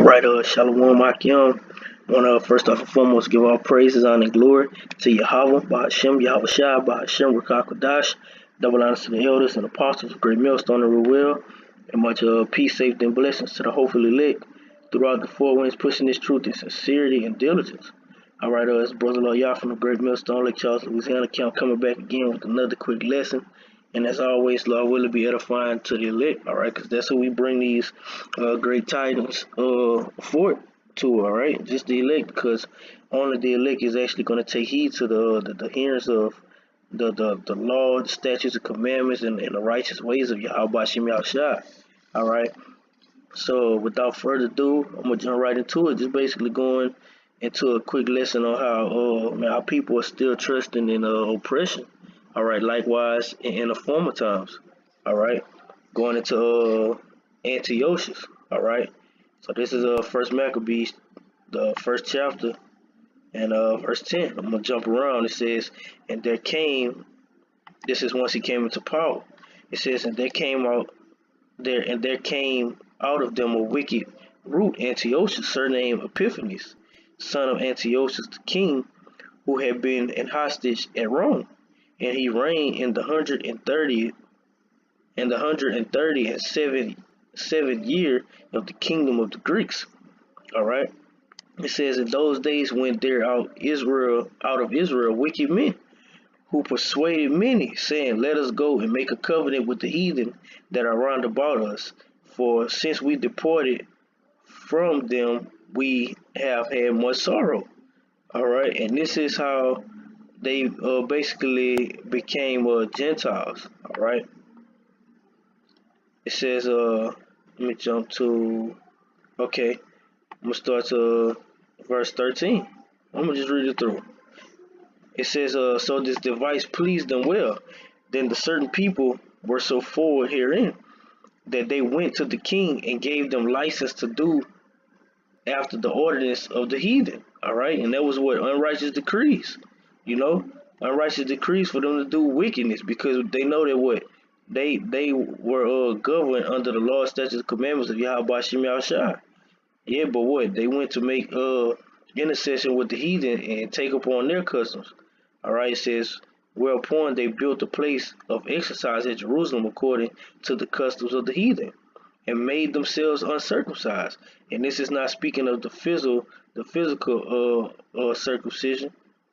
Right, Shalom Akim. I want to first off and foremost give all praises, honor, and glory to Yahweh, Bahashem, Yahweh Shai, Bahashem, Rakakwadash, double honors to the elders and apostles, great millstone and Ruel, and much peace, safety, and blessings to the hopefully elect throughout the four winds, pushing this truth in sincerity and diligence. All right, it's Brother Lord Yah from the great millstone, Lake Charles, Louisiana, Count, coming back again with another quick lesson. And as always, Lord, will it be edifying to the elect, all right? Because that's who we bring these great tidings forth to, all right? Just the elect, because only the elect is actually going to take heed to the hearings of the law, the statutes, the commandments, and the righteous ways of Yahweh Shem Yahushua, all right? So without further ado, I'm going to jump right into it, just basically going into a quick lesson on how people are still trusting in oppression. All right, likewise in the former times. All right, going into Antiochus. All right, so this is First Maccabees, the first chapter, and verse 10. I'm gonna jump around. It says, and there came. This is once he came into power. It says, and there came out of them a wicked root, Antiochus, surnamed Epiphanes, son of Antiochus the king, who had been an hostage at Rome. And he reigned in the 137th year of the kingdom of the Greeks. All right. It says, in those days went there out of Israel wicked men, who persuaded many, saying, let us go and make a covenant with the heathen that are round about us. For since we departed from them, we have had much sorrow. All right. And this is how they basically became Gentiles. All right. It says, let me jump to, okay, I'm going to start to verse 13. I'm going to just read it through. It says, so this device pleased them well. Then the certain people were so forward herein that they went to the king and gave them license to do after the ordinance of the heathen. All right. And that was what? Unrighteous decrees. You know, unrighteous decrees for them to do wickedness, because they know that what they were governed under the law, statutes, commandments of Yahweh Shem Yahushua. Yeah, but what they went to make intercession with the heathen and take upon their customs. All right, it says, whereupon they built a place of exercise at Jerusalem according to the customs of the heathen, and made themselves uncircumcised. And this is not speaking of the physical circumcision,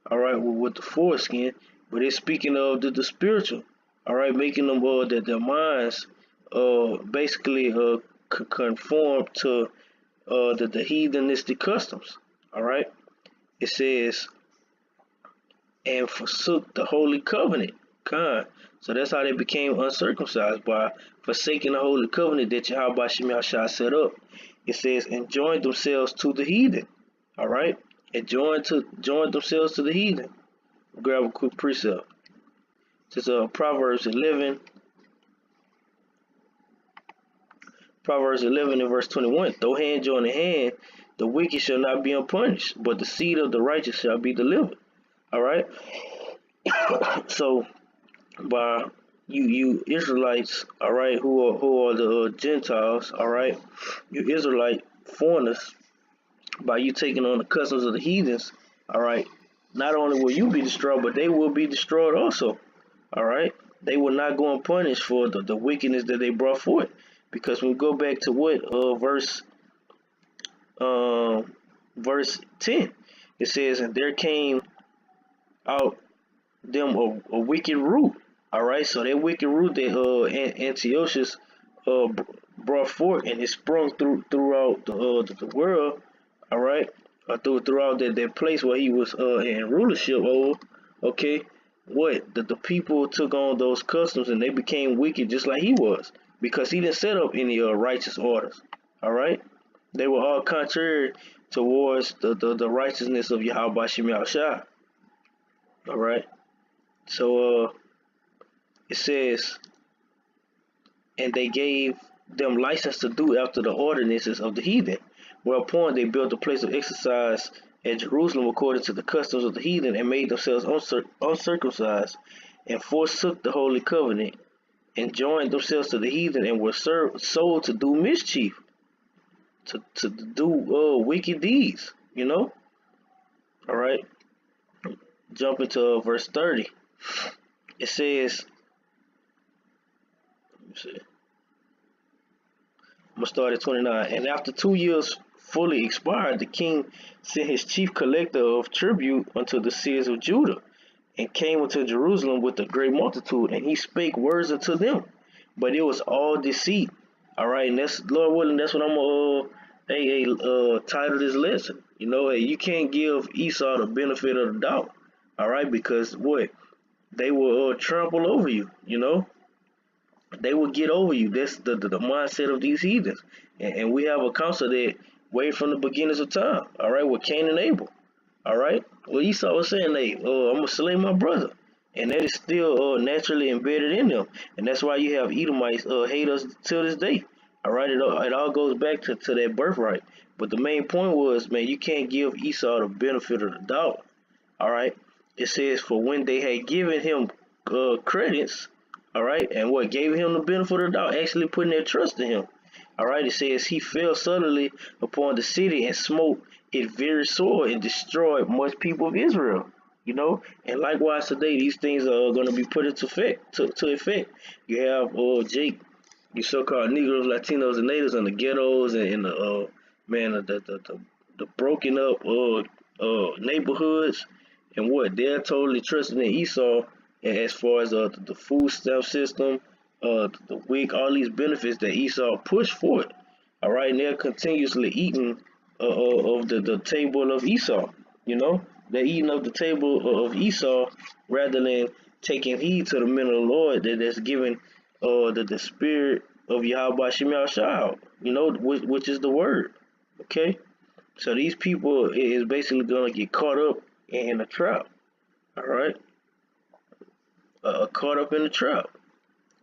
all right, with the foreskin, but it's speaking of the spiritual, all right, making them that their minds basically conform to the heathenistic customs. All right, it says, and forsook the holy covenant. So that's how they became uncircumcised, by forsaking the holy covenant that Yahweh Shem Yahushua set up. It says, and joined themselves to the heathen. All right, and joined themselves to the heathen. Grab a quick precept. This is Proverbs 11 and verse 21. Though hand join in hand, the wicked shall not be unpunished, but the seed of the righteous shall be delivered. All right. So by you Israelites, all right, who are the Gentiles, all right, you Israelite foreigners, by you taking on the customs of the heathens, all right, not only will you be destroyed, but they will be destroyed also. All right, they will not go unpunished for the wickedness that they brought forth. Because when we go back to what verse 10, it says, and there came out them a wicked root. All right, so that wicked root that Antiochus brought forth, and it sprung throughout the world. All right, throughout that place where he was in rulership over. Okay, what the people took on those customs, and they became wicked just like he was, because he didn't set up any righteous orders. All right, they were all contrary towards the righteousness of Yahweh Shem Yahushua. All right, so it says, and they gave them license to do after the ordinances of the heathen, whereupon they built a place of exercise at Jerusalem according to the customs of the heathen, and made themselves uncircumcised, and forsook the holy covenant, and joined themselves to the heathen, and were sold to do mischief. to do wicked deeds. All right. Jumping to verse 30. It says, let me see. I'm gonna start at 29. And after 2 years fully expired, the king sent his chief collector of tribute unto the cities of Judah, and came unto Jerusalem with a great multitude, and he spake words unto them, but it was all deceit. All right, and that's Lord willing. That's what I'm title this lesson. Hey, you can't give Esau the benefit of the doubt. All right, because what they will trample over you. They will get over you. That's the mindset of these heathens, and we have a counsel that way from the beginnings of time. All right, with Cain and Abel. All right. Well, Esau was saying, "Hey, I'm gonna slay my brother," and that is still naturally embedded in them, and that's why you have Edomites hate us till this day. All right. It all goes back to that birthright. But the main point was, man, you can't give Esau the benefit of the doubt. All right. It says, "For when they had given him credits, all right, and what gave him the benefit of the doubt, actually putting their trust in him." All right, it says he fell suddenly upon the city and smote it very sore and destroyed much people of Israel. And likewise today, these things are going to be put into effect. To effect, you have Jake, you so-called Negroes, Latinos, and natives in the ghettos and the the broken up neighborhoods, and what they're totally trusting in Esau as far as the food stamp system, the WIC, all these benefits that Esau pushed forth. All right, and they're continuously eating of the table of Esau. They're eating of the table of Esau rather than taking heed to the men of the Lord that's given the spirit of Yahweh Shemel Shah, which is the word. Okay, so these people is basically gonna get caught up in a trap. All right, caught up in the trap.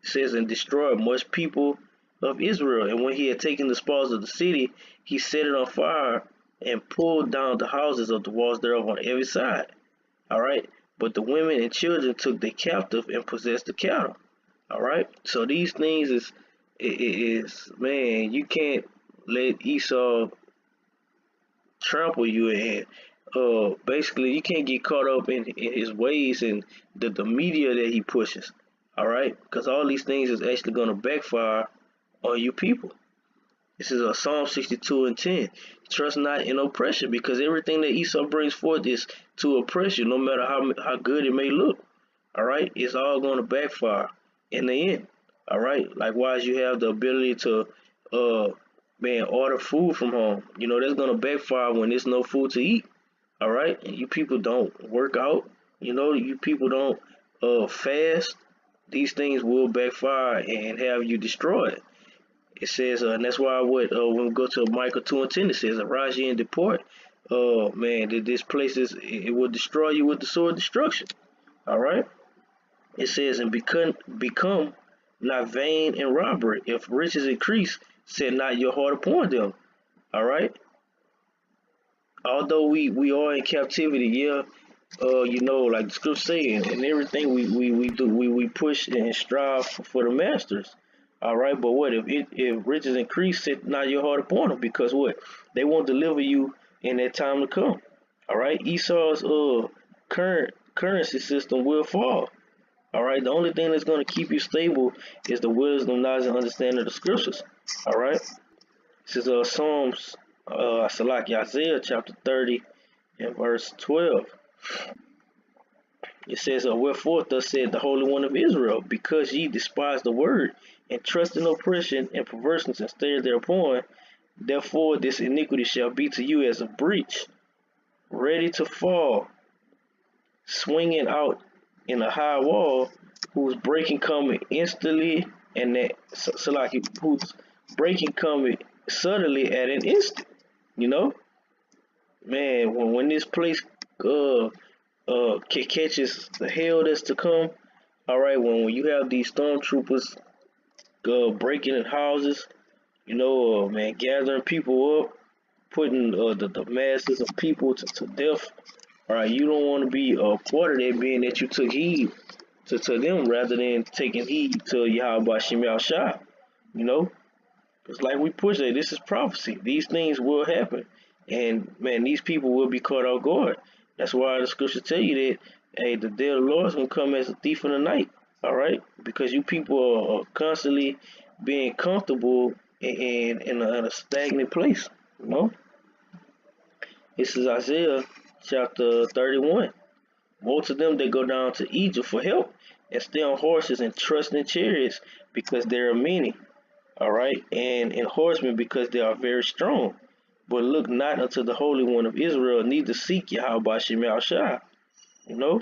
It says, "And destroyed much people of Israel. And when he had taken the spoils of the city, he set it on fire and pulled down the houses of the walls thereof on every side." All right. But the women and children took they captive and possessed the cattle. All right. So these things is man, you can't let Esau trample you, and basically you can't get caught up in his ways and the media that he pushes. All right, because all these things is actually going to backfire on you people. This is a Psalm 62:10. Trust not in oppression, because everything that Esau brings forth is to oppress you, no matter how good it may look. All right, it's all going to backfire in the end. All right, likewise you have the ability to order food from home. That's going to backfire when there's no food to eat. All right, and you people don't work out. You people don't fast. These things will backfire and have you destroyed. It says, and that's why when we go to Micah 2:10, it says, "Arise ye and depart." This place it will destroy you with the sword of destruction. All right. It says, "And become not vain in robbery. If riches increase, set not your heart upon them." All right. Although we are in captivity, yeah. Like the scripture saying, and everything we do, we push and strive for the masters. All right, but what if riches increase, set not your heart upon them, because what they won't deliver you in that time to come. All right, Esau's current currency system will fall. All right, the only thing that's going to keep you stable is the wisdom, knowledge, and understanding of the scriptures. All right, this is Psalms, Isaiah chapter 30 and verse 12. It says, "Wherefore thus said the Holy One of Israel, because ye despise the word, and trust in oppression and perverseness, and stare thereupon, therefore this iniquity shall be to you as a breach, ready to fall, swinging out in a high wall, whose breaking coming instantly, and that whose breaking coming suddenly at an instant." Man, when this place catches the hell that's to come. All right, when you have these stormtroopers breaking in houses, man, gathering people up, putting the masses of people to death. All right, you don't want to be a part of that, being that you took heed to them rather than taking heed to Yahweh Shemel Shah. It's like we push it. This is prophecy. These things will happen. And man, these people will be caught off guard. That's why the scriptures tell you that, hey, the day of the Lord is gonna come as a thief in the night. All right, because you people are constantly being comfortable in a stagnant place. You know, this is Isaiah chapter 31. Most of them that go down to Egypt for help and stay on horses and trust in chariots because there are many. All right, and in horsemen because they are very strong. But look not unto the Holy One of Israel, neither seek Yahweh Bashem Yahushua. You know,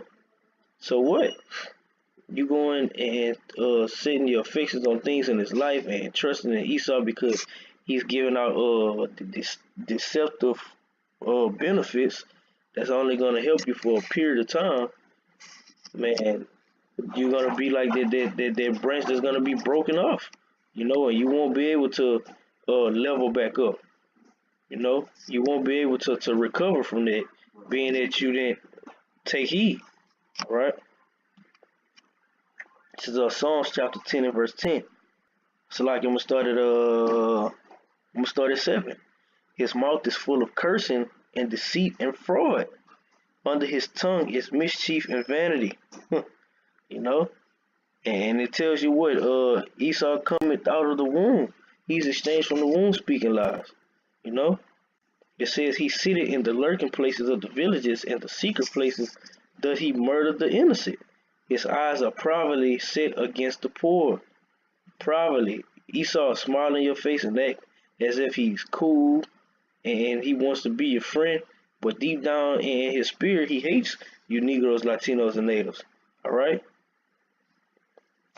so what? You going and setting your affections on things in his life and trusting in Esau because he's giving out deceptive benefits that's only going to help you for a period of time, man. You're gonna be like that branch that's gonna be broken off, you know, and you won't be able to level back up. You know, you won't be able to recover from that, being that you didn't take heed. All right. This is Psalms chapter 10 and verse 10. So like I'm gonna start at 7. His mouth is full of cursing and deceit and fraud. Under his tongue is mischief and vanity. You know, and it tells you what Esau cometh out of the womb. He's exchanged from the womb speaking lies. You know, it says he sitteth in the lurking places of the villages, and the secret places doth he murder the innocent. His eyes are privately set against the poor. Privately, Esau is smiling in your face and act as if he's cool and he wants to be your friend, but deep down in his spirit, he hates you Negroes, Latinos, and natives. All right.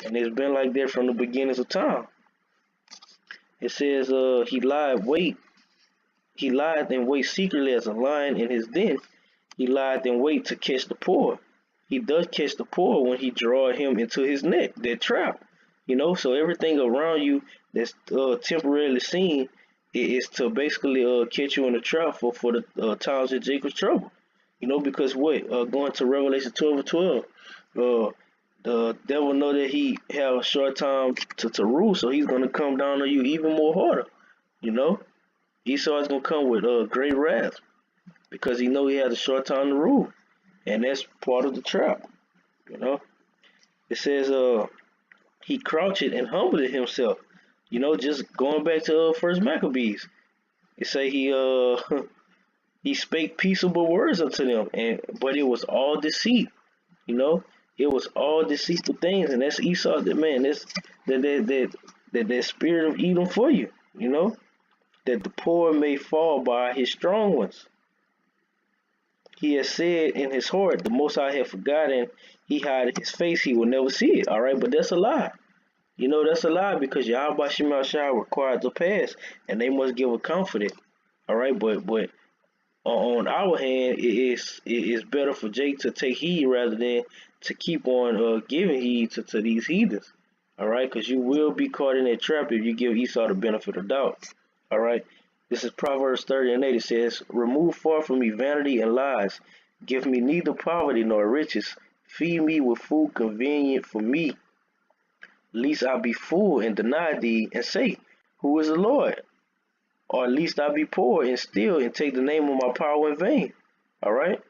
And it's been like that from the beginnings of time. It says he lied and wait secretly as a lion in his den. He lied and wait to catch the poor. He does catch the poor when he draw him into his net, that trap. You know, so everything around you that's temporarily seen is to basically catch you in a trap for the times of Jacob's trouble. You know, because what? Going to Revelation 12 and 12, the devil know that he have a short time to rule, so he's gonna come down on you even more harder. You know, Esau is gonna come with great wrath because he know he has a short time to rule, and that's part of the trap. You know, it says he crouched and humbled himself. You know, just going back to First Maccabees, it say he he spake peaceable words unto them, but it was all deceit. You know, it was all deceitful things, and that's Esau. That man, that's that spirit of Edom for you. You know, that the poor may fall by his strong ones. He has said in his heart, the Most High have forgotten. He hideth his face; he will never see it. All right, but that's a lie. You know, that's a lie because Yahweh Shema Shah required to pass, and they must give account for that. All right, but on our hand, it is better for Jake to take heed rather than to keep on giving heed to these heathens. All right, because you will be caught in that trap if you give Esau the benefit of doubt. All right, this is Proverbs 30 and 8. It says, "Remove far from me vanity and lies. Give me neither poverty nor riches. Feed me with food convenient for me, lest I be full and deny thee and say, who is the Lord? Or at least I be poor and steal and take the name of my power in vain." All right.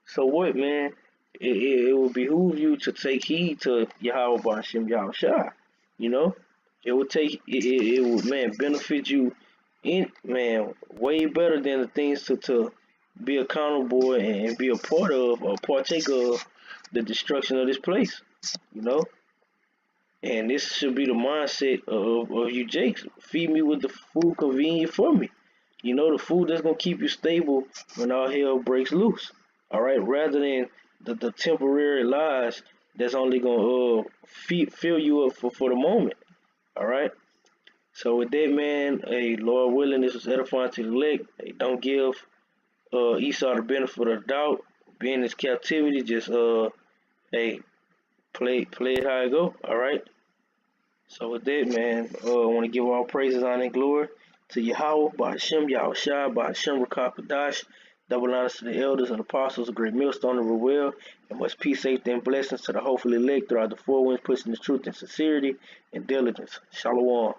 So what, man? It will behoove you to take heed to Yahweh Bashem Yahushua. You know, it will it will, man, benefit you in, man, way better than the things to be accountable and be a part of or partake of the destruction of this place. You know. And this should be the mindset of you Jakes. Feed me with the food convenient for me. You know, the food that's going to keep you stable when all hell breaks loose. All right, rather than the temporary lies that's only going to fill you up for the moment. All right. So with that, man, hey, Lord willing, this was edifying to the elect. Hey, don't give Esau the benefit of the doubt. Be in his captivity, just hey, play it how it go. All right. So with that, man, I want to give all praises, honor, and glory to Yahweh, by Hashem, Yahushua, by Hashem, Rakakadash. Double honors to the elders and apostles, a great millstone of well, and much peace, safety, and blessings to the hopefully elect throughout the four winds, pushing the truth and sincerity and diligence. Shalom.